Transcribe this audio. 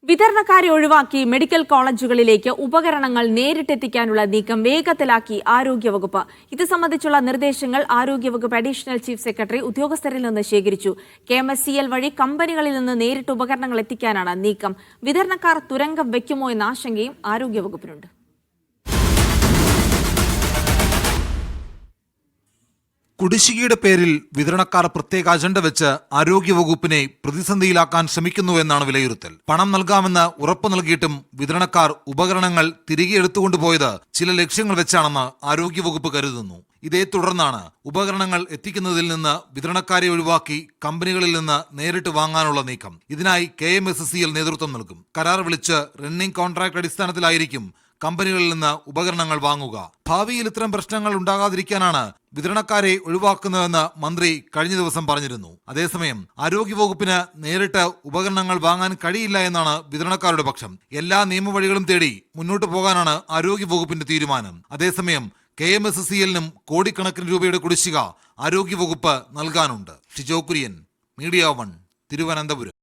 വിതരണക്കാരെ ഒഴിവാക്കി മെഡിക്കൽ കോളേജുകളിലേക്ക് ഉപകരണങ്ങൾ നേരിട്ടെത്തിക്കാനുള്ള നീക്കം വേഗത്തിലാക്കി ആരോഗ്യവകുപ്പ്. ഇത് സംബന്ധിച്ചുള്ള നിർദ്ദേശങ്ങൾ ആരോഗ്യവകുപ്പ് അഡീഷണൽ ചീഫ് സെക്രട്ടറി ഉദ്യോഗസ്ഥരിൽ നിന്ന് ശേഖരിച്ചു. KMSCL വഴി കമ്പനികളിൽ നിന്ന് നേരിട്ട് ഉപകരണങ്ങൾ എത്തിക്കാനാണ് നീക്കം. വിതരണക്കാർ തുരങ്കം വയ്ക്കുമോ എന്ന ആശങ്കയും ആരോഗ്യവകുപ്പിനുണ്ട്. കുടിശ്ശികയുടെ പേരിൽ വിതരണക്കാർ പ്രത്യേക അജണ്ട വെച്ച് ആരോഗ്യവകുപ്പിനെ പ്രതിസന്ധിയിലാക്കാൻ ശ്രമിക്കുന്നുവെന്നാണ് വിലയിരുത്തൽ. പണം നൽകാമെന്ന് ഉറപ്പു നൽകിയിട്ടും വിതരണക്കാർ ഉപകരണങ്ങൾ തിരികെ എടുത്തുകൊണ്ടുപോയത് ചില ലക്ഷ്യങ്ങൾ വെച്ചാണെന്ന് ആരോഗ്യവകുപ്പ് കരുതുന്നു. ഇതേ തുടർന്നാണ് ഉപകരണങ്ങൾ എത്തിക്കുന്നതിൽ നിന്ന് വിതരണക്കാരെ ഒഴിവാക്കി കമ്പനികളിൽ നിന്ന് നേരിട്ട് വാങ്ങാനുള്ള നീക്കം. ഇതിനായി KMSCL നേതൃത്വം നൽകും. കരാർ വിളിച്ച് റണ്ണിംഗ് കോൺട്രാക്ട് അടിസ്ഥാനത്തിലായിരിക്കും കമ്പനികളിൽ നിന്ന് ഉപകരണങ്ങൾ വാങ്ങുക. ഭാവിയിൽ ഇത്തരം പ്രശ്നങ്ങൾ ഉണ്ടാകാതിരിക്കാനാണ് വിതരണക്കാരെ ഒഴിവാക്കുന്നതെന്ന് മന്ത്രി കഴിഞ്ഞ ദിവസം പറഞ്ഞിരുന്നു. അതേസമയം ആരോഗ്യവകുപ്പിന് നേരിട്ട് ഉപകരണങ്ങൾ വാങ്ങാൻ കഴിയില്ല എന്നാണ് വിതരണക്കാരുടെ പക്ഷം. എല്ലാ നിയമവഴികളും തേടി മുന്നോട്ടു പോകാനാണ് ആരോഗ്യവകുപ്പിന്റെ തീരുമാനം. അതേസമയം KMSCL-നും കോടിക്കണക്കിന് രൂപയുടെ കുടിശ്ശിക ആരോഗ്യവകുപ്പ് നൽകാനുണ്ട്. ഷിജോ കുര്യൻ, മീഡിയ 1, തിരുവനന്തപുരം.